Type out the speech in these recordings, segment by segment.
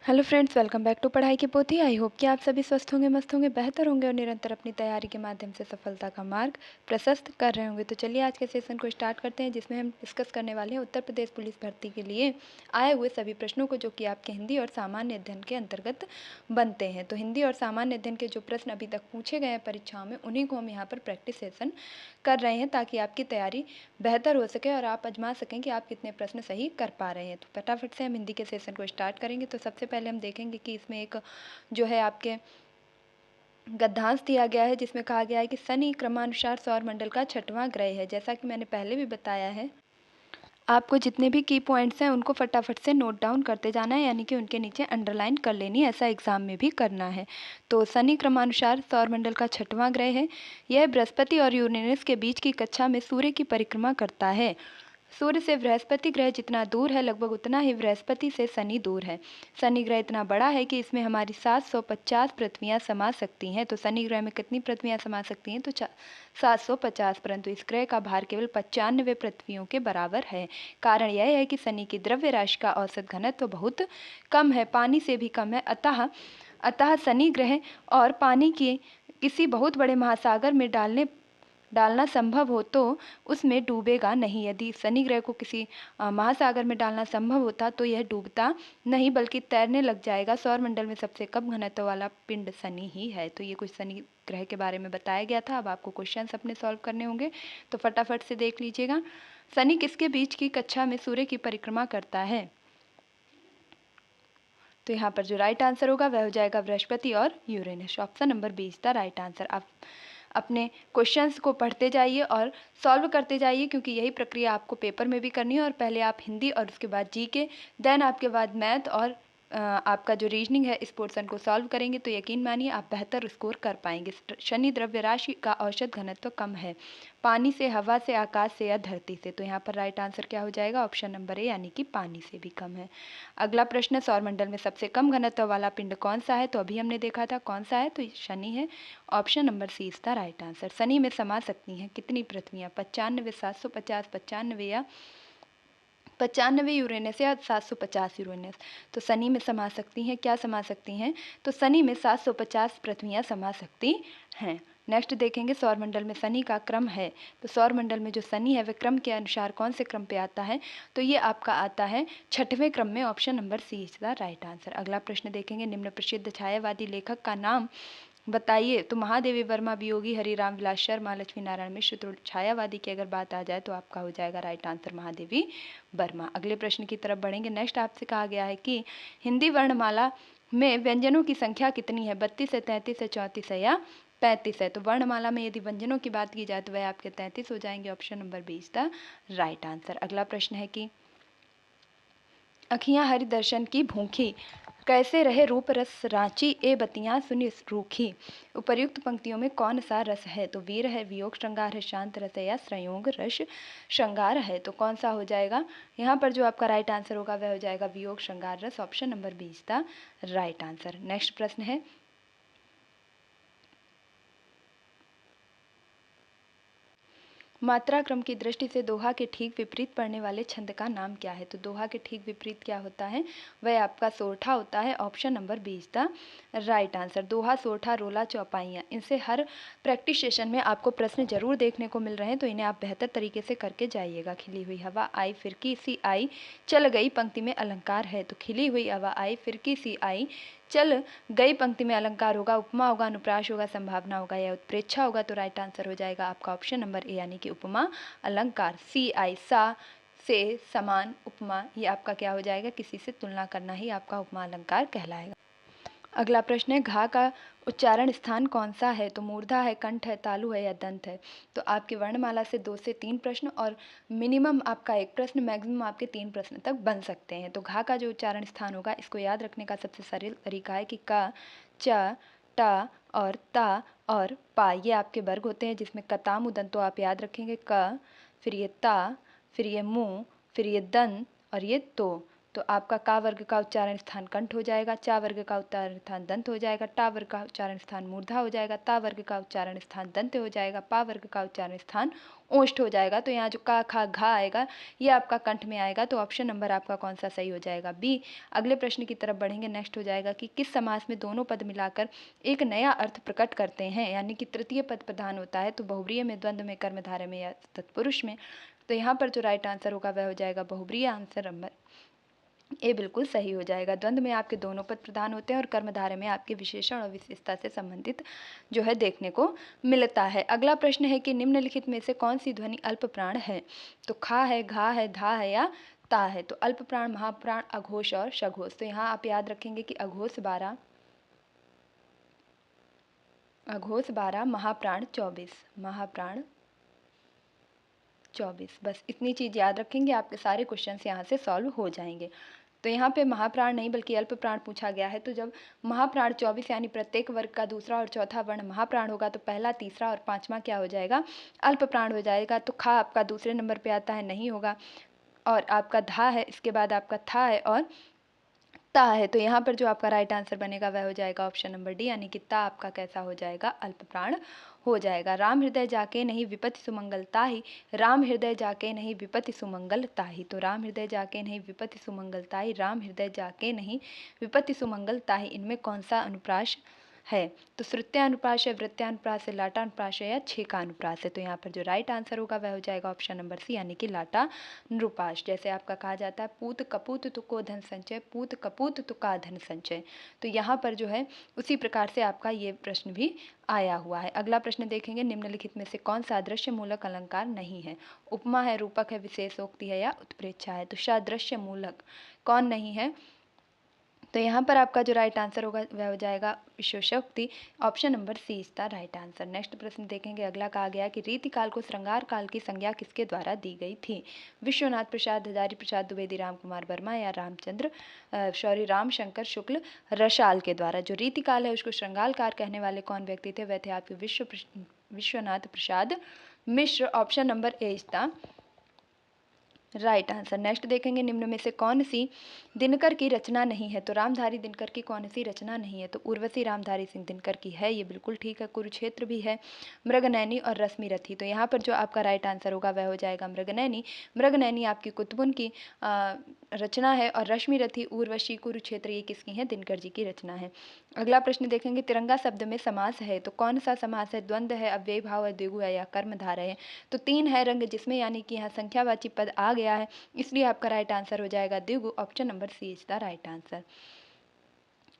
Hello friends, welcome back to पढ़ाई की पोथी। आई होप कि आप सभी स्वस्थ होंगे, मस्त होंगे, बेहतर होंगे और निरंतर अपनी तैयारी के माध्यम से सफलता का मार्ग प्रशस्त कर रहे होंगे। तो चलिए आज के सेशन को स्टार्ट करते हैं, जिसमें हम डिस्कस करने वाले हैं उत्तर प्रदेश पुलिस भर्ती के लिए आए हुए सभी प्रश्नों को, जो कि आपके हिंदी और सामान्य अध्ययन के अंतर्गत बनते हैं। तो हिंदी और सामान्य अध्ययन के जो प्रश्न अभी तक पूछे गए हैं परीक्षाओं में, उन्हीं को हम यहाँ पर प्रैक्टिस सेशन कर रहे हैं, ताकि आपकी तैयारी बेहतर हो सके और आप आजमा सकें कि आप कितने प्रश्न सही कर पा रहे हैं। तो फटाफट से हम हिंदी के सेशन को स्टार्ट करेंगे। तो सबसे पहले हम देखेंगे कि इसमें एक जो है आपके गद्यांश दिया गया है, जिसमें कहा गया है कि शनि क्रमानुसार सौर मंडल का छठवां ग्रह है। जैसा कि मैंने पहले भी बताया है, आपको जितने भी की पॉइंट्स हैं उनको फटाफट से नोट डाउन करते जाना है, यानी कि उनके नीचे अंडरलाइन कर लेनी है। ऐसा एग्जाम में भी करना है। तो शनि क्रमानुसार सौरमंडल का छठवां ग्रह है। यह बृहस्पति और यूरेनस के बीच की कक्षा में सूर्य की परिक्रमा करता है। सूर्य से बृहस्पति ग्रह जितना दूर है, लगभग उतना ही बृहस्पति से शनि दूर है। शनि ग्रह इतना बड़ा है कि इसमें हमारी 750 पृथ्वियाँ समा सकती हैं। तो शनि ग्रह में कितनी पृथ्वियाँ समा सकती हैं? तो 750, परंतु इस ग्रह का भार केवल 95 पृथ्वियों के बराबर है। कारण यह है कि शनि की द्रव्य राशि का औसत घनत्व बहुत कम है, पानी से भी कम है। अतः शनि ग्रह और पानी के किसी बहुत बड़े महासागर में डालना संभव हो तो उसमें डूबेगा नहीं। यदि शनि ग्रह को किसी महासागर में डालना संभव होता तो यह डूबता नहीं, बल्कि तैरने लग जाएगा। सौरमंडल में सबसे कम घनत्व वाला पिंड शनि ही है। तो ये कुछ शनि ग्रह के बारे में बताया गया था। अब आपको क्वेश्चंस अपने सॉल्व करने होंगे, तो फटाफट से देख लीजिएगा। शनि किसके बीच की कक्षा में सूर्य की परिक्रमा करता है? तो यहाँ पर जो राइट आंसर होगा वह हो जाएगा बृहस्पति और Uranus. Option number 20 the right answer. आप अपने क्वेश्चंस को पढ़ते जाइए और सॉल्व करते जाइए, क्योंकि यही प्रक्रिया आपको पेपर में भी करनी है। और पहले आप हिंदी और उसके बाद जीके, देन आपके बाद मैथ और आपका जो रीजनिंग है, इस पोर्शन को सॉल्व करेंगे तो यकीन मानिए आप बेहतर स्कोर कर पाएंगे। शनि द्रव्य राशि का औसत घनत्व कम है, पानी से, हवा से, आकाश से या धरती से। तो यहाँ पर राइट आंसर क्या हो जाएगा? ऑप्शन नंबर ए, यानी कि पानी से भी कम है। अगला प्रश्न, सौरमंडल में सबसे कम घनत्व वाला पिंड कौन सा है? तो अभी हमने देखा था कौन सा है, तो शनि है। Option number C is the right answer. Shani में समा सकती हैं कितनी पृथ्वियाँ? 95, 750, 95 या 95 यूरेनस या 750 यूरेनस। तो शनि में समा सकती हैं, क्या समा सकती हैं? तो शनि में 750 पृथ्वियाँ समा सकती हैं। नेक्स्ट देखेंगे, सौरमंडल में शनि का क्रम है। तो सौरमंडल में जो शनि है वह क्रम के अनुसार कौन से क्रम पे आता है? तो ये आपका आता है छठवें क्रम में। Option number C is the right answer. अगला प्रश्न देखेंगे, निम्न प्रसिद्ध छायावादी लेखक का नाम बताइए। तो महादेवी वर्मा, वियोगी हरिराम विलास शर्मा, लक्ष्मी नारायण मिश्र। तो छायावादी की अगर बात आ जाए तो आपका हो जाएगा राइट आंसर महादेवी वर्मा। अगले प्रश्न की तरफ बढ़ेंगे। नेक्स्ट आपसे कहा गया है कि हिंदी वर्णमाला में व्यंजनों की संख्या कितनी है? 32 है, 33 है, 34 है या 35 है? तो वर्णमाला में यदि व्यंजनों की बात की जाए तो वह आपके 33 हो जाएंगे। Option number 20 the right answer. अगला प्रश्न है कि अखियाँ हरि दर्शन की भूखी, कैसे रहे रूप रस रांची, ए बतियाँ सुनि रूखी। उपर्युक्त पंक्तियों में कौन सा रस है? तो वीर है, वियोग श्रृंगार है, शांत रस है या संयोग रस श्रृंगार है? तो कौन सा हो जाएगा? यहाँ पर जो आपका राइट आंसर होगा वह हो जाएगा वियोग श्रृंगार रस। Option number 20 the right answer. Next प्रश्न है, मात्रा क्रम की दृष्टि से दोहा के ठीक विपरीत पड़ने वाले छंद का नाम क्या है? तो दोहा के ठीक विपरीत क्या होता है? वह आपका सोरठा होता है। Option number 20 the right answer. दोहा, सोरठा, रोला, चौपाइयाँ, इनसे हर प्रैक्टिस सेशन में आपको प्रश्न जरूर देखने को मिल रहे हैं, तो इन्हें आप बेहतर तरीके से करके जाइएगा। खिली हुई हवा आई, फिरकी सी आई, चल गई, पंक्ति में अलंकार है। तो खिली हुई हवा आई, फिरकी सी आई, चल गई, पंक्ति में अलंकार होगा। उपमा होगा, अनुप्रास होगा, संभावना होगा या उत्प्रेक्षा होगा। तो राइट आंसर हो जाएगा आपका ऑप्शन नंबर ए, यानी कि उपमा अलंकार। सी आई, सा से समान उपमा, ये आपका क्या हो जाएगा? किसी से तुलना करना ही आपका उपमा अलंकार कहलाएगा। अगला प्रश्न है, घा का उच्चारण स्थान कौन सा है? तो मूर्धा है, कंठ है, तालु है या दंत है? तो आपकी वर्णमाला से 2 से 3 प्रश्न और मिनिमम आपका 1 प्रश्न, मैक्सिमम आपके 3 प्रश्न तक बन सकते हैं। तो घा का जो उच्चारण स्थान होगा, इसको याद रखने का सबसे सरल तरीका है कि क, च, ट और ता और पा, ये आपके वर्ग होते हैं, जिसमें कताम उदन तो आप याद रखेंगे क, फिर ये ता, फिर ये मु, फिर ये दन और ये तो। तो आपका का वर्ग का उच्चारण स्थान कंठ हो जाएगा, चा वर्ग का उच्चारण स्थान दंत हो जाएगा, टा वर्ग का उच्चारण स्थान मूर्धा हो जाएगा, ता वर्ग का उच्चारण स्थान दंत हो जाएगा, पा वर्ग का उच्चारण स्थान ओष्ठ हो जाएगा। तो यहाँ जो का खा घा आएगा ये आपका कंठ में आएगा। तो ऑप्शन नंबर आपका कौन सा सही हो जाएगा? बी। अगले प्रश्न की तरफ बढ़ेंगे। नेक्स्ट हो जाएगा कि किस समास में दोनों पद मिलाकर एक नया अर्थ प्रकट करते हैं, यानी कि तृतीय पद प्रधान होता है। तो बहुब्रीय में, द्वंद्व में, कर्मधारय में या तत्पुरुष में। तो यहाँ पर जो राइट आंसर होगा वह हो जाएगा बहुब्रीय। आंसर नंबर ए बिल्कुल सही हो जाएगा। द्वंद्व में आपके दोनों पद प्रधान होते हैं और कर्मधारय में आपके विशेषण और विशेषता से संबंधित जो है देखने को मिलता है। अगला प्रश्न है कि निम्नलिखित में से कौन सी ध्वनि अल्प प्राण है? तो खा है, घा है, धा है या ता है। तो अल्प प्राण, महाप्राण, अघोष और सघोष। तो यहाँ आप याद रखेंगे कि अघोष 12, महाप्राण 24, महाप्राण 24। बस इतनी चीज़ याद रखेंगे, आपके सारे क्वेश्चंस यहाँ से सॉल्व हो जाएंगे। तो यहाँ पे महाप्राण नहीं बल्कि अल्प प्राण पूछा गया है। तो जब महाप्राण 24 यानी प्रत्येक वर्ग का दूसरा और चौथा वर्ण महाप्राण होगा तो पहला, तीसरा और पांचवा क्या हो जाएगा? अल्प प्राण हो जाएगा। तो खा आपका दूसरे नंबर पे आता है, नहीं होगा। और आपका धा है, इसके बाद आपका था है और ता है। तो यहाँ पर जो आपका राइट आंसर बनेगा वह हो जाएगा ऑप्शन नंबर डी, यानी कि ता आपका कैसा हो जाएगा? अल्प प्राण हो जाएगा। राम हृदय जाके नहीं विपत्ति सुमंगल ताहि, राम हृदय जाके नहीं विपत्ति सुमंगल ताहि। तो राम हृदय जाके नहीं विपत्ति सुमंगल ताहि, राम हृदय जाके नहीं विपत्ति सुमंगल ताहि, इनमें कौन सा अनुप्रास है? तो श्रुत्यानुप्रास है, वृत्यानुप्रास है, लाटानुप्रास है या छेकानुप्रास है। तो यहाँ पर जो राइट आंसर होगा वह हो जाएगा ऑप्शन नंबर सी, यानी कि लाटा नृपाश। जैसे आपका कहा जाता है पूत कपूत तुको धन संचय, पूत कपूत तुका धन संचय। तो यहाँ पर जो है उसी प्रकार से आपका ये प्रश्न भी आया हुआ है। अगला प्रश्न देखेंगे। निम्नलिखित में से कौन सा अदृश्य मूलक अलंकार नहीं है? उपमा है, रूपक है, विशेषोक्ति है या उत्प्रेक्षा है। तो सादृश्य मूलक कौन नहीं है? तो यहाँ पर आपका जो राइट आंसर होगा वह हो जाएगा विशेषोक्ति। Option number C is the right answer. Next प्रश्न देखेंगे। अगला कहा गया कि रीतिकाल को श्रृंगार काल की संज्ञा किसके द्वारा दी गई थी? विश्वनाथ प्रसाद, हजारी प्रसाद द्विवेदी, राम कुमार वर्मा या राम शंकर शुक्ल रसाल के द्वारा। जो रीतिकाल है उसको श्रृंगार काल कहने वाले कौन व्यक्ति थे? वह थे आपके विश्वनाथ प्रसाद मिश्र। Option number A is the right answer. Next देखेंगे। निम्न में से कौन सी दिनकर की रचना नहीं है? तो रामधारी दिनकर की कौन सी रचना नहीं है? तो उर्वशी रामधारी सिंह दिनकर की है, ये बिल्कुल ठीक है। कुरुक्षेत्र भी है, मृगनयनी और रश्मि रथी। तो यहाँ पर जो आपका राइट आंसर होगा वह हो जाएगा मृगनयनी। मृगनयनी आपकी कुतुबुन की रचना है और रश्मि रथी, उर्वशी, कुरुक्षेत्र ये किसकी है? दिनकर जी की रचना है। अगला प्रश्न देखेंगे। तिरंगा शब्द में समास है, तो कौन सा समास है? द्वंद्व है, अव्ययी भाव है, द्विगु है या कर्मधारय है। तो तीन है रंग जिसमें, यानी कि यहाँ संख्यावाची पद आ गया है, इसलिए आपका राइट आंसर हो जाएगा द्विगु। Option number C is the right answer.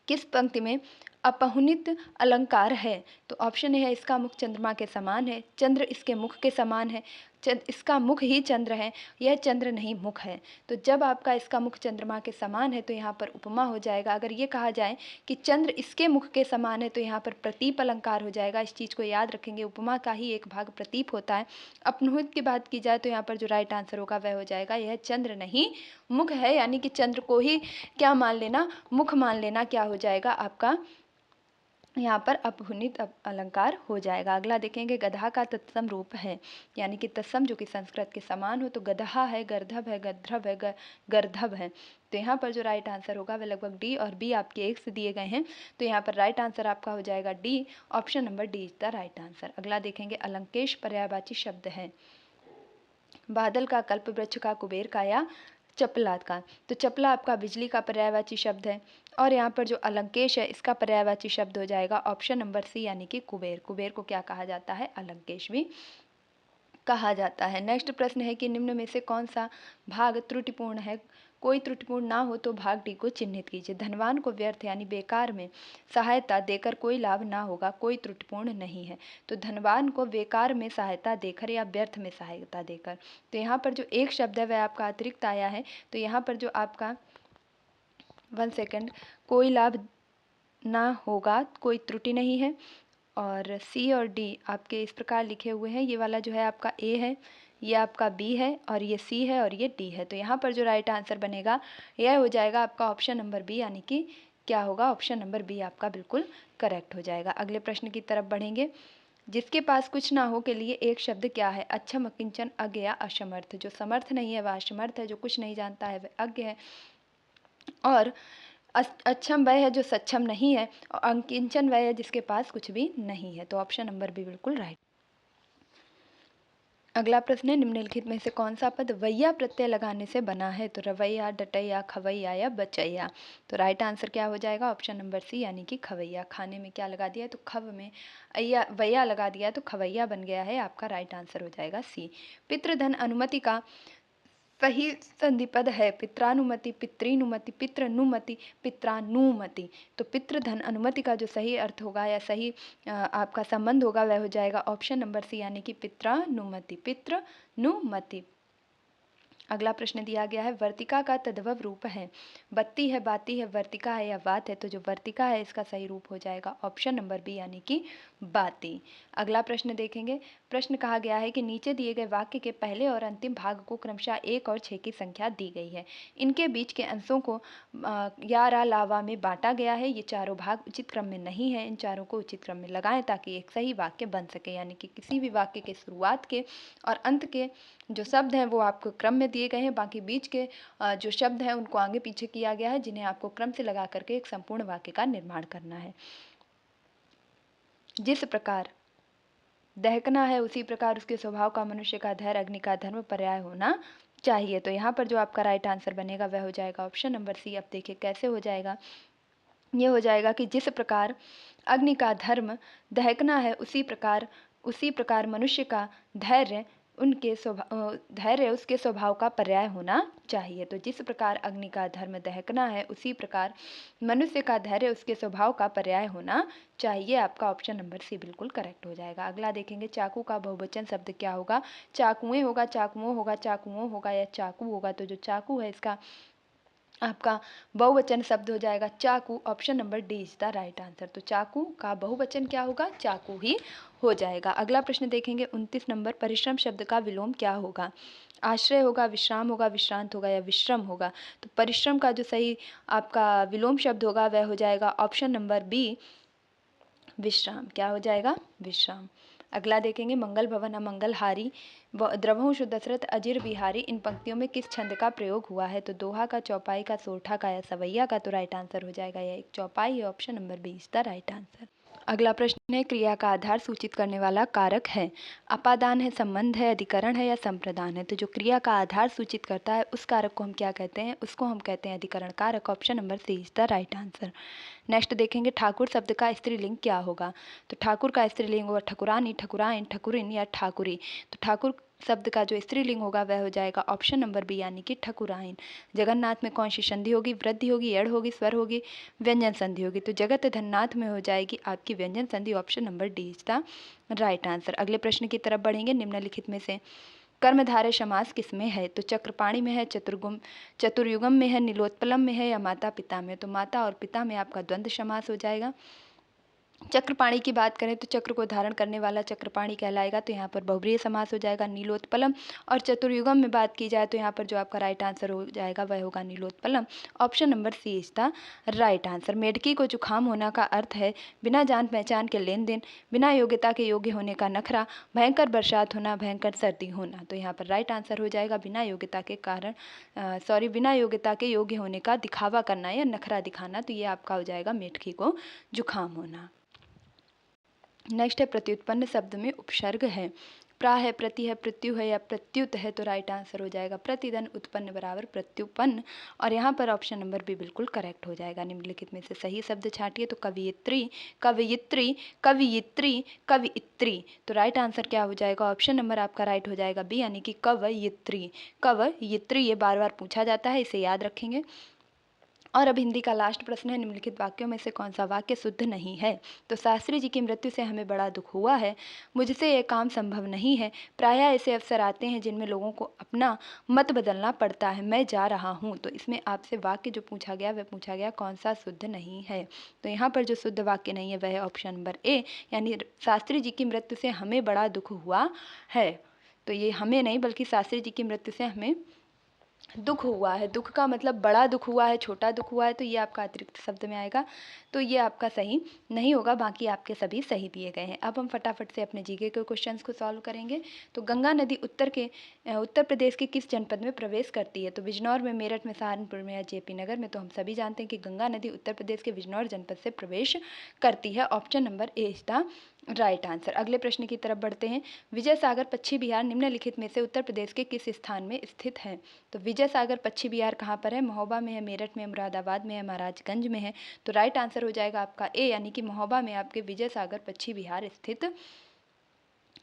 किस पंक्ति में अपहुनित अलंकार है? तो ऑप्शन ए है इसका मुख चंद्रमा के समान है, चंद्र इसके मुख के समान है, इसका मुख ही चंद्र है, यह चंद्र नहीं मुख है। तो जब आपका इसका मुख चंद्रमा के समान है तो यहाँ पर उपमा हो जाएगा। अगर ये कहा जाए कि चंद्र इसके मुख के समान है तो यहाँ पर प्रतीप अलंकार हो जाएगा। इस चीज़ को याद रखेंगे, उपमा का ही एक भाग प्रतीप होता है। अपहुनित की बात की जाए तो यहाँ पर जो राइट आंसर होगा वह हो जाएगा यह चंद्र नहीं मुख है, यानी कि चंद्र को ही क्या मान लेना? मुख मान लेना। क्या हो जाएगा आपका यहाँ पर अपहुनित अलंकार हो जाएगा। अगला देखेंगे। गधा का तत्सम रूप है, यानी कि तत्सम जो कि संस्कृत के समान हो। तो गधा है, गर्धभ है, गद्रभ है, गर्धभ है। तो यहाँ पर जो राइट आंसर होगा वह लगभग डी और बी आपके एक से दिए गए हैं। तो यहाँ पर राइट आंसर आपका हो जाएगा D. Option number D is the right answer. अगला देखेंगे। अलंकेश पर्यायवाची शब्द है। बादल का, कल्प वृक्ष का, कुबेर का या चपला का। तो चपला आपका बिजली का पर्यायवाची शब्द है और यहाँ पर जो अलंकेश है इसका पर्यायवाची शब्द हो जाएगा ऑप्शन नंबर सी, यानी कि कुबेर। कुबेर को क्या कहा जाता है? अलंकेश भी कहा जाता है। नेक्स्ट प्रश्न है कि निम्न में से कौन सा भाग त्रुटिपूर्ण है? कोई त्रुटिपूर्ण ना हो तो भाग डी को चिन्हित कीजिए। धनवान को व्यर्थ यानी बेकार में सहायता देकर कोई लाभ ना होगा, कोई त्रुटिपूर्ण नहीं है। तो धनवान को बेकार में सहायता देकर या व्यर्थ में सहायता देकर। तो यहाँ पर जो एक शब्द है वह आपका अतिरिक्त आया है। तो यहाँ पर जो आपका 1 सेकेंड, कोई लाभ ना होगा, कोई त्रुटि नहीं है। और सी और डी आपके इस प्रकार लिखे हुए हैं। ये वाला जो है आपका ए है, ये आपका बी है और ये सी है और ये डी है। तो यहाँ पर जो राइट आंसर बनेगा यह हो जाएगा आपका ऑप्शन नंबर बी, यानी कि क्या होगा? ऑप्शन नंबर बी आपका बिल्कुल करेक्ट हो जाएगा। अगले प्रश्न की तरफ बढ़ेंगे। जिसके पास कुछ ना हो के लिए एक शब्द क्या है? अक्षम, अकिंचन, अज्ञ या असमर्थ। जो समर्थ नहीं है वह असमर्थ है, जो कुछ नहीं जानता है वह अज्ञ है, और अक्षम वह है जो सक्षम नहीं है, और अकिंचन वह है जिसके पास कुछ भी नहीं है। तो ऑप्शन नंबर बी बिल्कुल राइट। अगला प्रश्न है, निम्नलिखित में से कौन सा पद वैया प्रत्यय लगाने से बना है? तो रवैया, डटैया, खवैया या बचैया। तो राइट आंसर क्या हो जाएगा? ऑप्शन नंबर सी यानी कि खवैया। खाने में क्या लगा दिया है? तो खव में अय्या वैया लगा दिया तो खवैया बन गया है। आपका राइट आंसर हो जाएगा सी। पितृधन अनुमति का सही संधि पद है पित्रानुमति, पितृनुमति, पितृनुमति, पित्रानुमति। तो पितृधन अनुमति का जो सही अर्थ होगा या सही आपका संबंध होगा वह हो जाएगा ऑप्शन नंबर सी यानी कि पित्रानुमति, पितृनुमति। अगला प्रश्न दिया गया है, वर्तिका का तद्भव रूप है। बत्ती है, बाती है, वर्तिका है या बात है। तो जो वर्तिका है इसका सही रूप हो जाएगा ऑप्शन नंबर बी यानी कि बाती। अगला प्रश्न देखेंगे। प्रश्न कहा गया है कि नीचे दिए गए वाक्य के पहले और अंतिम भाग को क्रमशः 1 और 6 की संख्या दी गई है। इनके बीच के अंशों को या रा लावा में बांटा गया है। ये चारों भाग उचित क्रम में नहीं है। इन चारों को उचित क्रम में लगाएं ताकि एक सही वाक्य बन सके। यानी कि किसी भी वाक्य के शुरुआत के और अंत के जो शब्द हैं वो आपको क्रम में दिए गए हैं, बाकी बीच के जो शब्द हैं उनको आगे पीछे किया गया है, जिन्हें आपको क्रम से लगा करके एक संपूर्ण वाक्य का निर्माण करना है। जिस प्रकार दहकना है उसी प्रकार उसके स्वभाव का मनुष्य का धैर्य अग्नि का धर्म पर्याय होना चाहिए। तो यहाँ पर जो आपका राइट आंसर बनेगा वह हो जाएगा ऑप्शन नंबर सी। अब देखिए कैसे हो जाएगा। ये हो जाएगा कि जिस प्रकार अग्नि का धर्म दहकना है उसी प्रकार मनुष्य का धैर्य धैर्य उसके स्वभाव का पर्याय होना चाहिए। तो जिस प्रकार अग्नि का धर्म दहकना है उसी प्रकार मनुष्य का धैर्य उसके स्वभाव का पर्याय होना चाहिए। आपका ऑप्शन नंबर सी बिल्कुल करेक्ट हो जाएगा। अगला देखेंगे, चाकू का बहुवचन शब्द क्या होगा? चाकुएं होगा, चाकुओं होगा, चाकुओं होगा या चाकू होगा। तो जो चाकू है इसका आपका बहुवचन शब्द हो जाएगा चाकू। Option number D is the right answer. तो चाकू का बहुवचन क्या होगा? चाकू ही हो जाएगा। अगला प्रश्न देखेंगे 29 नंबर, परिश्रम शब्द का विलोम क्या होगा? आश्रय होगा, विश्राम होगा, विश्रांत होगा या विश्रम होगा। तो परिश्रम का जो सही आपका विलोम शब्द होगा वह हो जाएगा ऑप्शन नंबर बी विश्राम। क्या हो जाएगा? विश्राम। अगला देखेंगे, मंगल भवन अमंगलहारी द्रवहुष दशरथ अजिर बिहारी इन पंक्तियों में किस छंद का प्रयोग हुआ है? तो दोहा का, चौपाई का, सोरठा का या सवैया का। तो राइट आंसर हो जाएगा यह एक चौपाई है। Option number B is the right answer. अगला प्रश्न है, क्रिया का आधार सूचित करने वाला कारक है। अपादान है, संबंध है, अधिकरण है या संप्रदान है। तो जो क्रिया का आधार सूचित करता है उस कारक को हम क्या कहते हैं? उसको हम कहते हैं अधिकरण कारक। Option number C is the right answer. Next देखेंगे, ठाकुर शब्द का स्त्रीलिंग क्या होगा? तो ठाकुर का स्त्रीलिंग होगा ठकुरानी, ठकुराइन, ठकुरिन या ठाकुरी। तो ठाकुर शब्द का जो स्त्रीलिंग होगा वह हो जाएगा ऑप्शन नंबर बी यानी कि ठकुराइन। जगन्नाथ में कौन सी संधि होगी? वृद्धि होगी, एड़ होगी, स्वर होगी, व्यंजन संधि होगी। तो जगत धन्नाथ में हो जाएगी आपकी व्यंजन संधि। Option number D is the right answer. अगले प्रश्न की तरफ बढ़ेंगे। निम्नलिखित में से कर्मधारय समास किसमें है? तो चक्रपाणी में है, चतुर्युगम में है, नीलोत्पलम में है या माता पिता में। तो माता और पिता में आपका द्वंद्व समास हो जाएगा। चक्रपाणी की बात करें तो चक्र को धारण करने वाला चक्रपाणी कहलाएगा। तो यहाँ पर बहुब्रीहि समास हो जाएगा नीलोत्पलम। और चतुर्युगम में बात की जाए तो यहाँ पर जो आपका राइट आंसर हो जाएगा वह होगा नीलोत्पलम। Option number C is the right answer. मेढकी को जुखाम होना का अर्थ है बिना जान पहचान के लेन देन, बिना योग्यता के योग्य होने का नखरा, भयंकर बरसात होना, भयंकर सर्दी होना। तो यहाँ पर राइट आंसर हो जाएगा बिना योग्यता के बिना योग्यता के योग्य होने का दिखावा करना या नखरा दिखाना। तो ये आपका हो जाएगा मेढकी को जुखाम होना। नेक्स्ट है, प्रत्युत्पन्न शब्द में उपसर्ग है। प्रा है, प्रति है, प्रत्यु है या प्रत्युत है। तो राइट आंसर हो जाएगा प्रतिदन उत्पन्न बराबर प्रत्युत्पन्न। और यहाँ पर ऑप्शन नंबर बी बिल्कुल करेक्ट हो जाएगा। निम्नलिखित में से सही शब्द छाटिए। तो कवियत्री, कवयित्री, कवियित्री, कवियित्री। तो राइट आंसर क्या हो जाएगा? ऑप्शन नंबर आपका राइट हो जाएगा बी यानी कि कवयित्री। कवयित्री ये बार बार पूछा जाता है, इसे याद रखेंगे। और अब हिंदी का लास्ट प्रश्न है, निम्नलिखित वाक्यों में से कौन सा वाक्य शुद्ध नहीं है? तो शास्त्री जी की मृत्यु से हमें बड़ा दुख हुआ है, मुझसे ये काम संभव नहीं है, प्रायः ऐसे अवसर आते हैं जिनमें लोगों को अपना मत बदलना पड़ता है, मैं जा रहा हूँ। तो इसमें आपसे वाक्य जो पूछा गया वह पूछा गया कौन सा शुद्ध नहीं है। तो यहाँ पर जो शुद्ध वाक्य नहीं है वह है ऑप्शन नंबर ए यानी शास्त्री जी की मृत्यु से हमें बड़ा दुख हुआ है। तो ये हमें नहीं बल्कि शास्त्री जी की मृत्यु से हमें दुख हुआ है, दुख का मतलब बड़ा दुख हुआ है, छोटा दुख हुआ है, तो ये आपका अतिरिक्त शब्द में आएगा, तो ये आपका सही नहीं होगा। बाकी आपके सभी सही दिए गए हैं। अब हम फटाफट से अपने जीके के क्वेश्चंस को सॉल्व करेंगे। तो गंगा नदी उत्तर प्रदेश के किस जनपद में प्रवेश करती है? तो बिजनौर में, मेरठ में, सहारनपुर में या जेपी नगर में? तो हम सभी जानते हैं कि गंगा नदी उत्तर प्रदेश के बिजनौर जनपद से प्रवेश करती है। Option number A is the right answer. अगले प्रश्न की तरफ बढ़ते हैं। विजय सागर पक्षी विहार निम्नलिखित में से उत्तर प्रदेश के किस स्थान में स्थित है? तो विजय सागर पक्षी विहार कहाँ पर है? महोबा में है, मेरठ में, मुरादाबाद में है, महाराजगंज में है? तो राइट आंसर हो जाएगा आपका ए, यानी कि महोबा में आपके विजय सागर पक्षी विहार स्थित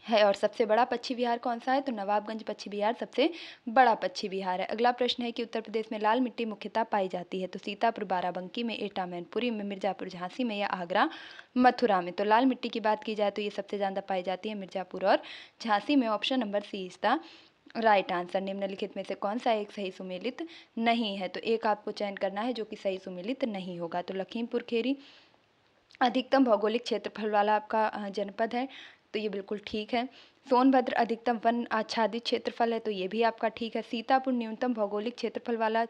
है। और सबसे बड़ा पक्षी विहार कौन सा है? तो नवाबगंज पक्षी विहार सबसे बड़ा पक्षी विहार है। अगला प्रश्न है कि उत्तर प्रदेश में लाल मिट्टी मुख्यतः पाई जाती है? तो सीतापुर, बाराबंकी में, एटा, मैनपुरी में, मिर्जापुर, झांसी में या आगरा, मथुरा में? तो लाल मिट्टी की बात की जाए तो ये सबसे ज़्यादा पाई जाती है मिर्जापुर और झांसी में। Option number C is the right answer. निम्नलिखित में से कौन सा एक सही सुमेलित नहीं है? तो एक आपको चयन करना है जो कि सही सुमेलित नहीं होगा। तो लखीमपुर खीरी अधिकतम भौगोलिक क्षेत्रफल वाला आपका जनपद है, तो ये बिल्कुल ठीक है। सोनभद्र अधिकतम वन आच्छादित क्षेत्रफल है, तो ये भी आपका ठीक है। सीतापुर न्यूनतम भौगोलिक क्षेत्रफल वाला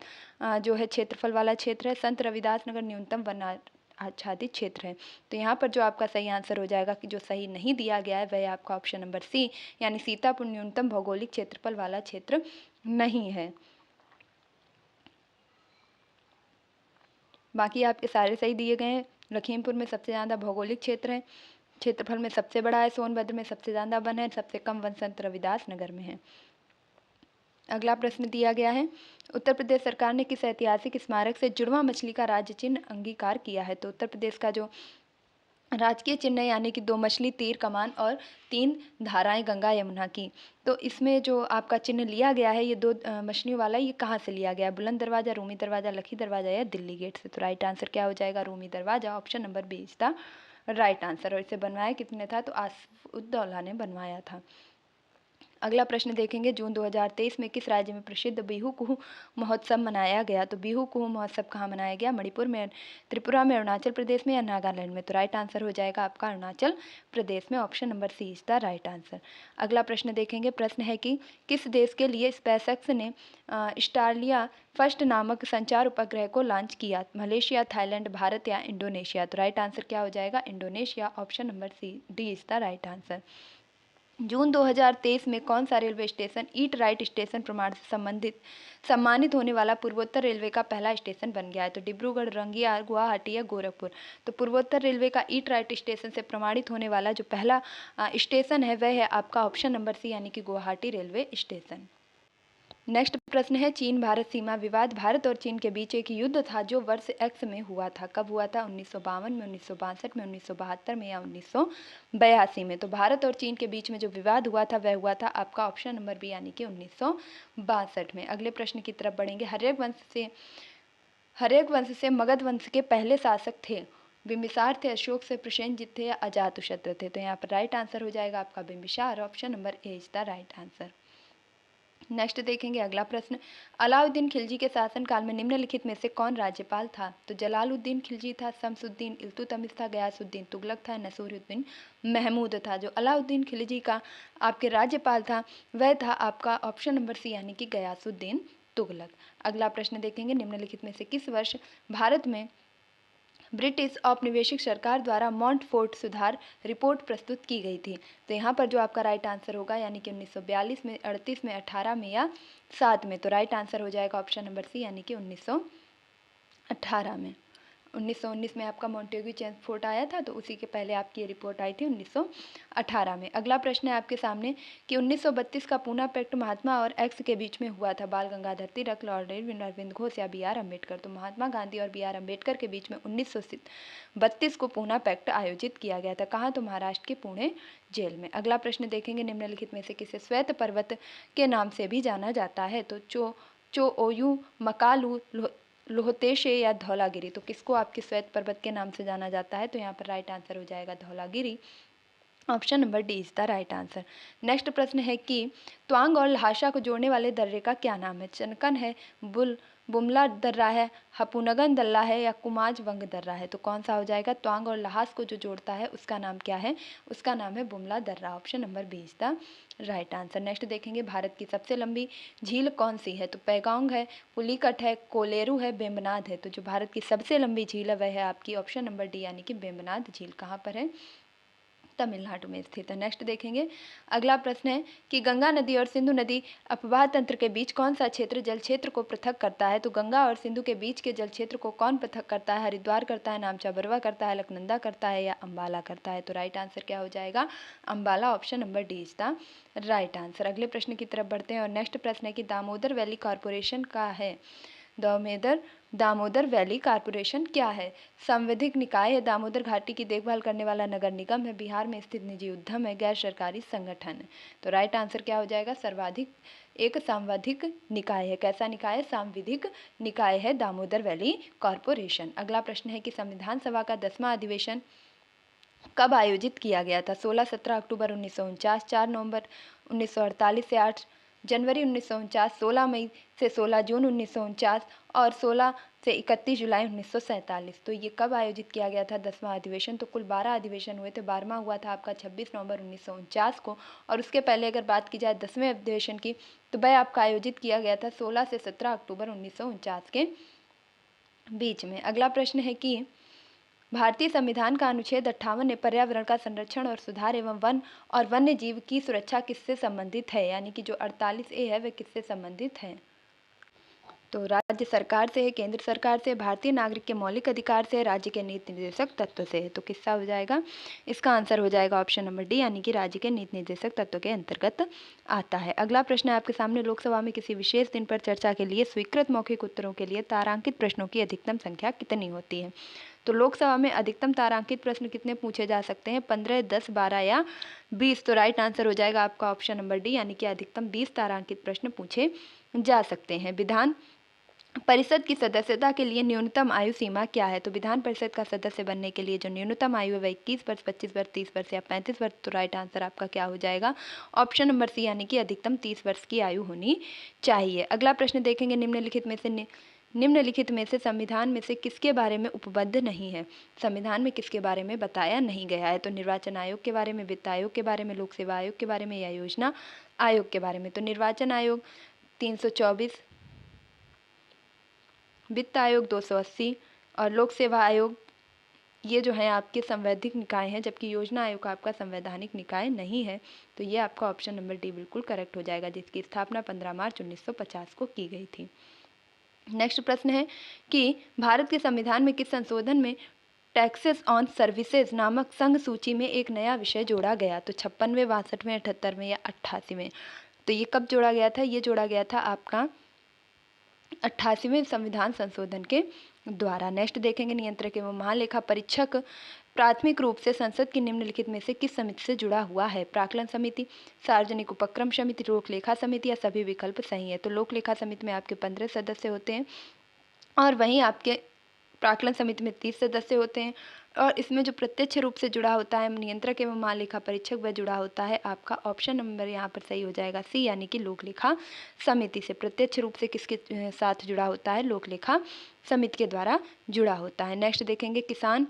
जो है क्षेत्रफल वाला क्षेत्र है। संत रविदास नगर न्यूनतम वन आच्छादित क्षेत्र है। तो यहाँ पर जो आपका सही आंसर हो जाएगा कि जो सही नहीं दिया गया है वह आपका ऑप्शन नंबर सी, यानी सीतापुर न्यूनतम भौगोलिक क्षेत्रफल वाला क्षेत्र नहीं है। बाकी आपके सारे सही दिए गए हैं। लखीमपुर में सबसे ज़्यादा भौगोलिक क्षेत्र है, क्षेत्रफल में सबसे बड़ा है। सोनभद्र में सबसे ज़्यादा वन है, सबसे कम वन संत रविदास नगर में है। अगला प्रश्न दिया गया है, उत्तर प्रदेश सरकार ने किस ऐतिहासिक स्मारक से जुड़वा मछली का राज्य चिन्ह अंगीकार किया है? तो उत्तर प्रदेश का जो राजकीय चिन्ह है, यानी कि 2 मछली, तीर कमान और 3 धाराएं गंगा यमुना की, तो इसमें जो आपका चिन्ह लिया गया है ये 2 मछलियों वाला, ये कहाँ से लिया गया है? बुलंद दरवाजा, रूमी दरवाजा, लखी दरवाजा या दिल्ली गेट से? तो राइट आंसर क्या हो जाएगा? Rumi Darwaza. Option number B is the right answer. और इसे बनवाया किसने था? तो आसफउद्दौला ने बनवाया था। अगला प्रश्न देखेंगे, जून 2023 में किस राज्य में प्रसिद्ध बिहू कुहू महोत्सव मनाया गया? तो बिहू कुहू महोत्सव कहाँ मनाया गया? मणिपुर में, त्रिपुरा में, अरुणाचल प्रदेश में या नागालैंड में? तो राइट आंसर हो जाएगा आपका अरुणाचल प्रदेश में। Option number C is the right answer. अगला प्रश्न देखेंगे, प्रश्न है कि किस देश के लिए स्पेसएक्स ने स्टारलिया फर्स्ट नामक संचार उपग्रह को लॉन्च किया? मलेशिया, थाईलैंड, भारत या इंडोनेशिया? तो राइट आंसर क्या हो जाएगा? Indonesia. Option number C D is the right answer. June 2023 में कौन सा railway station eat right station प्रमाण से सम्मानित होने वाला पूर्वोत्तर रेलवे का पहला स्टेशन बन गया है? तो डिब्रूगढ़, रंगिया, गुवाहाटी या गोरखपुर? तो पूर्वोत्तर रेलवे का ईट राइट स्टेशन से प्रमाणित होने वाला जो पहला स्टेशन है वह है आपका ऑप्शन नंबर सी, यानी कि गुवाहाटी रेलवे स्टेशन। नेक्स्ट प्रश्न है, चीन भारत सीमा विवाद भारत और चीन के बीच एक युद्ध था जो वर्ष एक्स में हुआ था। कब हुआ था? 1952 में, 1962 में, 1972 में या 1982 में? तो भारत और चीन के बीच में जो विवाद हुआ था वह हुआ था आपका ऑप्शन नंबर बी, यानी कि 1962 में। अगले प्रश्न की तरफ बढ़ेंगे। हर्यक वंश से मगध वंश के पहले शासक थे? बिंबिसार थे, अशोक से, प्रसेनजित थे या अजातशत्रु थे? तो यहाँ पर राइट आंसर हो जाएगा आपका Bimbisara. Option number A is the right answer. Next देखेंगे अगला प्रश्न, अलाउद्दीन खिलजी के शासनकाल में निम्नलिखित में से कौन राज्यपाल था? तो जलालुद्दीन खिलजी था, शमसुद्दीन, इल्तुतमिश था, गयासुद्दीन तुगलक था, नसीरुद्दीन महमूद था? जो अलाउद्दीन खिलजी का आपके राज्यपाल था वह था आपका ऑप्शन नंबर सी, यानी कि गयासुद्दीन तुगलक। अगला प्रश्न देखेंगे, निम्नलिखित में से किस वर्ष भारत में ब्रिटिश औपनिवेशिक सरकार द्वारा मॉन्टफोर्ट सुधार रिपोर्ट प्रस्तुत की गई थी? तो यहाँ पर जो आपका राइट आंसर होगा, यानी कि 1942 में, 38 में, 18 में या 7 में? तो राइट आंसर हो जाएगा ऑप्शन नंबर सी, यानी कि 1918 में। 1919 में आपका मॉन्टेग्यू चेम्सफोर्ड आया था, तो उसी के पहले आपकी ये रिपोर्ट आई थी 1918 में। अगला प्रश्न है आपके सामने कि 1932 का पूना पैक्ट महात्मा और एक्स के बीच में हुआ था? बाल गंगाधर तिलक, लॉर्ड इरविन, अरविंद घोष या बी आर अम्बेडकर? तो महात्मा गांधी और बी आर अम्बेडकर के बीच में 1932 को पूना पैक्ट आयोजित किया गया था। कहाँ? तो महाराष्ट्र के पुणे जेल में। अगला प्रश्न देखेंगे, निम्नलिखित में से किसे श्वेत पर्वत के नाम से भी जाना जाता है? तो चोओयू, मकालू, लोहतेशे या धौलागिरी? तो किसको आपके श्वेत पर्वत के नाम से जाना जाता है? तो यहाँ पर राइट आंसर हो जाएगा Dhaulagiri. Option number D is the right answer. Next प्रश्न है कि त्वांग और लहासा को जोड़ने वाले दर्रे का क्या नाम है? चनकन है, बुमला दर्रा है, हपुनगन दर्रा है या कुमाज वंग दर्रा है। तो कौन सा हो जाएगा? त्वांग और लहास को जो जोड़ता है उसका नाम क्या है? उसका नाम है बुमला दर्रा। Option number B is the right answer. Next देखेंगे भारत की सबसे लंबी झील कौन सी है? तो पैगोंग है, पुलिकट है, कोलेरू है, बेम्बनाद है। तो जो भारत की सबसे लंबी झील है वह है आपकी ऑप्शन नंबर डी यानी कि बेम्बनाद झील। कहाँ पर है? तमिलनाडु में स्थित है। नेक्स्ट देखेंगे अगला प्रश्न है कि गंगा नदी और सिंधु नदी अपवाह तंत्र के बीच कौन सा क्षेत्र जल क्षेत्र को पृथक करता है? तो गंगा और सिंधु के बीच के जल क्षेत्र को कौन पृथक करता है? हरिद्वार करता है, नामचा बरवा करता है, अलकनंदा करता है या अंबाला करता है? तो राइट आंसर क्या हो जाएगा? Ambala. Option number D is the right answer. अगले प्रश्न की तरफ बढ़ते हैं और नेक्स्ट प्रश्न है कि दामोदर वैली कॉरपोरेशन का है। दामोदर वैली कॉरपोरेशन क्या है? संवैधानिक निकाय है, दामोदर घाटी की देखभाल करने वाला नगर निगम है, बिहार में स्थित निजी उद्यम है, गैर सरकारी संगठन है। तो राइट आंसर क्या हो जाएगा? एक सांविधिक निकाय है। कैसा निकाय है? सांविधिक निकाय है दामोदर वैली कॉरपोरेशन। अगला प्रश्न है कि संविधान सभा का 10वां अधिवेशन कब आयोजित किया गया था? 16-17 अक्टूबर 1949, 4 नवंबर 1948 से 8 जनवरी 1949, 16 मई से 16 जून 1949 और 16 से 31 जुलाई 1947। तो ये कब आयोजित किया गया था 10वां अधिवेशन? तो कुल 12 अधिवेशन हुए थे। 12वां हुआ था आपका 26 नवंबर 1949 को, और उसके पहले अगर बात की जाए 10वें अधिवेशन की तो वह आपका आयोजित किया गया था 16 से 17 अक्टूबर 1949 के बीच में। अगला प्रश्न है कि भारतीय संविधान का अनुच्छेद 58 ने पर्यावरण का संरक्षण और सुधार एवं वन और वन्य जीव की सुरक्षा किससे संबंधित है? यानी कि जो 48A है वह किससे संबंधित है? तो राज्य सरकार से है, केंद्र सरकार से, भारतीय नागरिक के मौलिक अधिकार से, राज्य के नीति निर्देशक तत्व से है। तो किसका हो जाएगा? इसका आंसर हो जाएगा ऑप्शन नंबर डी यानी कि राज्य के नीति निर्देशक तत्व के अंतर्गत आता है। अगला प्रश्न है आपके सामने, लोकसभा में किसी विशेष दिन पर चर्चा के लिए स्वीकृत मौखिक उत्तरों के लिए तारांकित प्रश्नों की अधिकतम संख्या कितनी होती है? तो लोकसभा में अधिकतम तारांकित प्रश्न कितने पूछे जा सकते हैं? 15, 10, 12 या 20। तो राइट आंसर हो जाएगा आपका ऑप्शन नंबर डी यानी कि अधिकतम 20 तारांकित प्रश्न पूछे जा सकते हैं। विधान परिषद की सदस्यता के लिए न्यूनतम आयु सीमा क्या है? तो विधान परिषद का सदस्य बनने के लिए जो न्यूनतम आयु है वह 21 वर्ष, 25 वर्ष, 30 वर्ष या 35 वर्ष। तो राइट आंसर आपका क्या हो जाएगा? ऑप्शन नंबर सी यानी कि अधिकतम 30 वर्ष की आयु होनी चाहिए। अगला प्रश्न देखेंगे, निम्नलिखित में से संविधान में से किसके बारे में उपबद्ध नहीं है? संविधान में किसके बारे में बताया नहीं गया है? तो निर्वाचन आयोग के बारे में, वित्त आयोग के बारे में, लोक सेवा आयोग के बारे में या योजना आयोग के बारे में। तो निर्वाचन आयोग 324, वित्त आयोग 280 और लोक सेवा आयोग ये जो है आपके संवैधानिक निकाय हैं, जबकि योजना आयोग आपका संवैधानिक निकाय नहीं है। तो ये आपका ऑप्शन नंबर डी बिल्कुल करेक्ट हो जाएगा, जिसकी स्थापना 15 मार्च 1950 को की गई थी। नेक्स्ट प्रश्न है कि भारत के संविधान में किस संशोधन में टैक्सेस ऑन सर्विसेज नामक संघ सूची में एक नया विषय जोड़ा गया? तो 56वें, 62वें, 78वें या 88वें। तो ये कब जोड़ा गया था? ये जोड़ा गया था आपका 88वें संविधान संशोधन के द्वारा। नेक्स्ट देखेंगे, नियंत्रक एवं महालेखा परीक्षक प्राथमिक रूप से संसद की निम्नलिखित में से किस समिति से जुड़ा हुआ है? प्राक्कलन समिति, सार्वजनिक उपक्रम समिति, लोक लेखा समिति या सभी विकल्प सही है? तो लोक लेखा समिति में आपके 15 सदस्य होते हैं और वहीं आपके प्राक्कलन समिति में 30 सदस्य होते हैं, और इसमें जो प्रत्यक्ष रूप से जुड़ा होता है नियंत्रक एवं महालेखा परीक्षक, वह जुड़ा होता है आपका ऑप्शन नंबर यहाँ पर सही हो जाएगा सी यानी कि लोक लेखा समिति से। प्रत्यक्ष रूप से किसके साथ जुड़ा होता है? लोक लेखा समिति के द्वारा जुड़ा होता है। नेक्स्ट देखेंगे, किसान,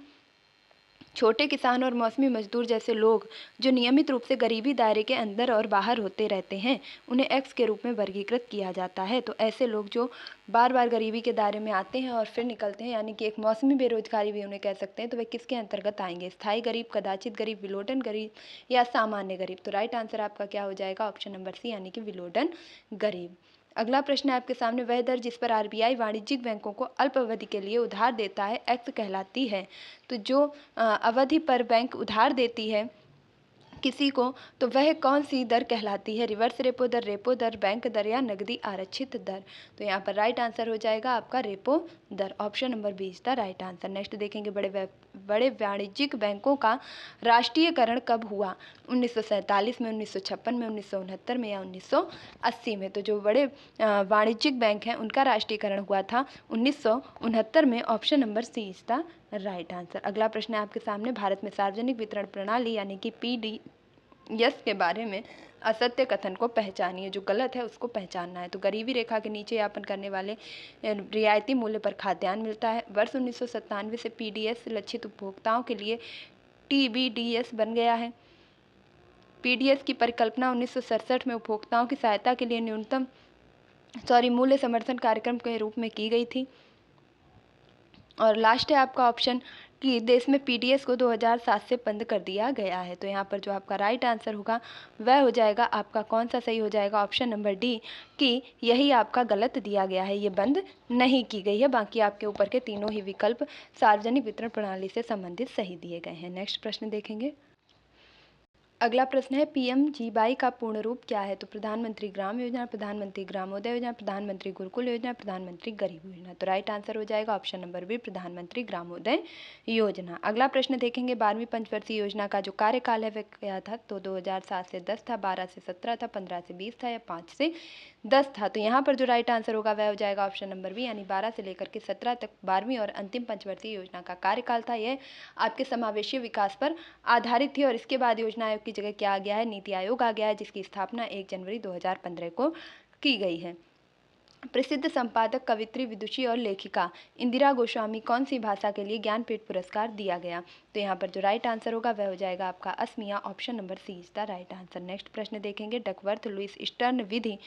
छोटे किसान और मौसमी मजदूर जैसे लोग जो नियमित रूप से गरीबी दायरे के अंदर और बाहर होते रहते हैं उन्हें एक्स के रूप में वर्गीकृत किया जाता है। तो ऐसे लोग जो बार बार गरीबी के दायरे में आते हैं और फिर निकलते हैं, यानी कि एक मौसमी बेरोजगारी भी उन्हें कह सकते हैं, तो वे किसके अंतर्गत आएंगे? स्थायी गरीब, कदाचित गरीब, विलोडन गरीब या सामान्य गरीब। तो राइट आंसर आपका क्या हो जाएगा? ऑप्शन नंबर सी यानी कि विलोडन गरीब। अगला प्रश्न है आपके सामने, वह दर जिस पर आरबीआई वाणिज्यिक बैंकों को अल्प अवधि के लिए उधार देता है एक्स कहलाती है। तो जो अवधि पर बैंक उधार देती है किसी को तो वह कौन सी दर कहलाती है? रिवर्स रेपो दर, बैंक दर या नकदी आरक्षित दर। तो यहाँ पर राइट आंसर हो जाएगा आपका रेपो दर। Option number B is the right answer. Next देखेंगे, बड़े वाणिज्यिक बैंकों का राष्ट्रीयकरण कब हुआ? 1947 में, 1956 में, 1969 में या 1980 में। तो जो बड़े वाणिज्यिक बैंक हैं उनका राष्ट्रीयकरण हुआ था 1969 में। Option number C is the right answer. अगला प्रश्न है आपके सामने, भारत में सार्वजनिक वितरण प्रणाली यानी कि यस के बारे में असत्य कथन को पहचानिए, जो गलत है उसको पहचानना है। तो गरीबी रेखा के नीचे यापन करने वाले रियायती मूल्य पर खाद्यान्न मिलता है। वर्ष 1997 से पीडीएस लक्षित उपभोक्ताओं के लिए टीबीडीएस बन गया है। पीडीएस की परिकल्पना 1967 में उपभोक्ताओं की सहायता के लिए मूल्य समर्थन कार्यक्रम के रूप में की गई थी। और लास्ट है आपका ऑप्शन कि देश में पीडीएस को 2007 से बंद कर दिया गया है। तो यहाँ पर जो आपका राइट आंसर होगा वह हो जाएगा आपका, कौन सा सही हो जाएगा, ऑप्शन नंबर डी कि यही आपका गलत दिया गया है, ये बंद नहीं की गई है। बाकी आपके ऊपर के तीनों ही विकल्प सार्वजनिक वितरण प्रणाली से संबंधित सही दिए गए हैं। नेक्स्ट प्रश्न देखेंगे। अगला प्रश्न है पीएमजीवाई का पूर्ण रूप क्या है? तो प्रधानमंत्री ग्राम योजना, प्रधानमंत्री ग्रामोदय योजना, प्रधानमंत्री गुरुकुल योजना, प्रधानमंत्री गरीब योजना। तो राइट आंसर हो जाएगा ऑप्शन नंबर बी, प्रधानमंत्री ग्रामोदय योजना। अगला प्रश्न देखेंगे 12वीं पंचवर्षीय योजना का जो कार्यकाल है वह क्या था? तो 2007 से 10 था, 12 से 17 था, 15 से 20 था या 5 से 10 था। तो यहाँ पर जो राइट आंसर होगा वह हो जाएगा ऑप्शन नंबर बी, यानी 12 से लेकर के 17 तक 12वीं और अंतिम पंचवर्षीय योजना का कार्यकाल था। यह आपके समावेशी विकास पर आधारित थी। और इसके बाद योजना आयोग की जगह क्या आ गया है? नीति आयोग आ गया है, जिसकी स्थापना 1 जनवरी 2015 को की गई है। प्रसिद्ध संपादक, कवित्री, विदुषी और लेखिका इंदिरा गोस्वामी कौन सी भाषा के लिए ज्ञानपीठ पुरस्कार दिया गया? तो यहाँ पर जो राइट आंसर होगा वह हो जाएगा आपका Asamiya, option number C is the right answer. Next प्रश्न देखेंगे डकवर्थ लुईस स्टर्न विधि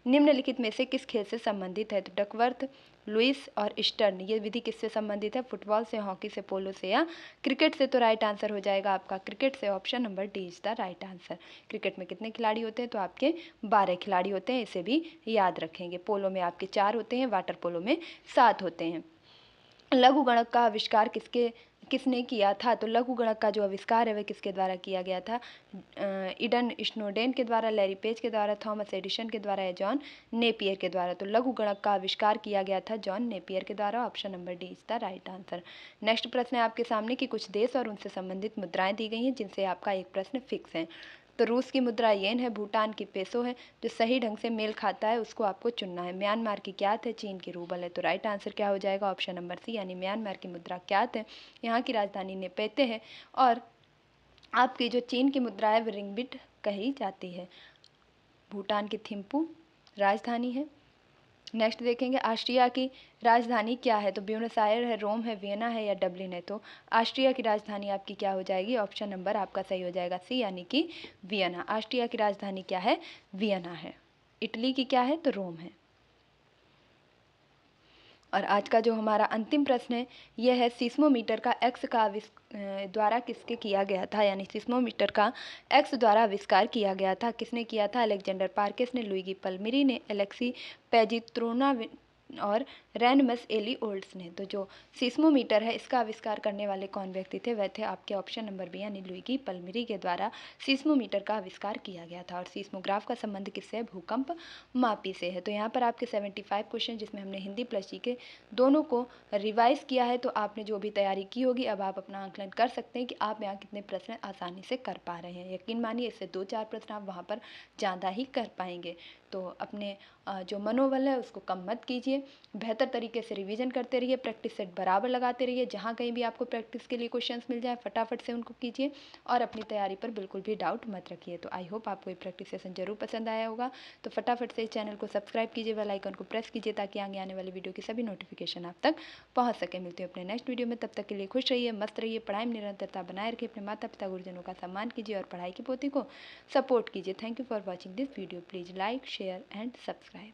निम्नलिखित में से किस खेल से संबंधित है? तो डकवर्थ लुईस और स्टर्न ये विधि किससे संबंधित है? फुटबॉल से, हॉकी से, पोलो से या क्रिकेट से? तो राइट आंसर हो जाएगा आपका क्रिकेट से, option number D is the right answer. Cricket में कितने खिलाड़ी होते हैं? तो आपके 12 खिलाड़ी होते हैं, इसे भी याद रखेंगे। पोलो में आपके 4 होते हैं, वाटर पोलो में 7 होते हैं। लघु गणक का आविष्कार किसने किया था? तो लघु गणक का जो आविष्कार है वह किसके द्वारा किया गया था? ईडन स्नोडेन के द्वारा, लैरी पेज के द्वारा, थॉमस एडिसन के द्वारा या जॉन नेपियर के द्वारा? तो लघु गणक का आविष्कार किया गया था जॉन नेपियर के द्वारा, option number D is the right answer. Next प्रश्न है आपके सामने कि कुछ देश और उनसे संबंधित मुद्राएं दी गई हैं जिनसे आपका एक प्रश्न फिक्स है। तो रूस की मुद्रा येन है, भूटान की पेसो है, जो सही ढंग से मेल खाता है उसको आपको चुनना है। म्यांमार की क्यात है, चीन की रूबल है। तो राइट आंसर क्या हो जाएगा? ऑप्शन नंबर सी, यानी म्यांमार की मुद्रा क्यात है, यहाँ की राजधानी नेपेते है और आपकी जो चीन की मुद्रा है वह रिंगबिट कही जाती है। भूटान की थिम्पू राजधानी है। नेक्स्ट देखेंगे ऑस्ट्रिया की राजधानी क्या है? तो ब्यूनस आयर है, रोम है, वियना है या डबलिन है? तो ऑस्ट्रिया की राजधानी आपकी क्या हो जाएगी? ऑप्शन नंबर आपका सही हो जाएगा सी, यानी कि वियना। ऑस्ट्रिया की राजधानी क्या है? वियना है। इटली की क्या है? तो रोम है। और आज का जो हमारा अंतिम प्रश्न है यह है सीस्मोमीटर का एक्स का द्वारा किसके किया गया था? यानी सीस्मोमीटर का एक्स द्वारा आविष्कार किया गया था, किसने किया था? अलेक्जेंडर पार्किस ने, लुइगी पल्मिरी ने, एलेक्सी पेजित्रोना और रैनमस एली ओल्ड्स ने। तो जो सीस्मोमीटर है इसका आविष्कार करने वाले कौन व्यक्ति थे? वह थे आपके ऑप्शन नंबर बी, यानी लुइगी पल्मिरी के द्वारा सीस्मोमीटर का आविष्कार किया गया था। और सीस्मोग्राफ का संबंध किससे है? भूकंप मापी से है। तो यहाँ पर आपके 75 क्वेश्चन जिसमें हमने हिंदी प्लस जी के दोनों को रिवाइज किया है। तो आपने जो भी तैयारी की होगी अब आप अपना आंकलन कर सकते हैं कि आप यहाँ कितने प्रश्न आसानी से कर पा रहे हैं। यकीन मानिए इससे 2-4 प्रश्न आप वहाँ पर ज़्यादा ही कर पाएंगे। तो अपने जो मनोबल है उसको कम मत कीजिए, बेहतर तरीके से रिवीजन करते रहिए, प्रैक्टिस सेट बराबर लगाते रहिए। जहाँ कहीं भी आपको प्रैक्टिस के लिए क्वेश्चंस मिल जाए फटाफट से उनको कीजिए और अपनी तैयारी पर बिल्कुल भी डाउट मत रखिए। तो आई होप आपको ये प्रैक्टिस सेशन जरूर पसंद आया होगा। तो फटाफट से इस चैनल को सब्सक्राइब कीजिए, बेल आइकन को प्रेस कीजिए ताकि आगे आने वाली वीडियो की सभी नोटिफिकेशन आप तक पहुँच सके। मिलते हैं अपने नेक्स्ट वीडियो में, तब तक के लिए खुश रहिए, मस्त रहिए, पढ़ाई में निरंतरता बनाए रखिए, अपने माता पिता गुरुजनों का सम्मान कीजिए और पढ़ाई की पोथी को सपोर्ट कीजिए। Thank you for watching this video. Please like, share and subscribe.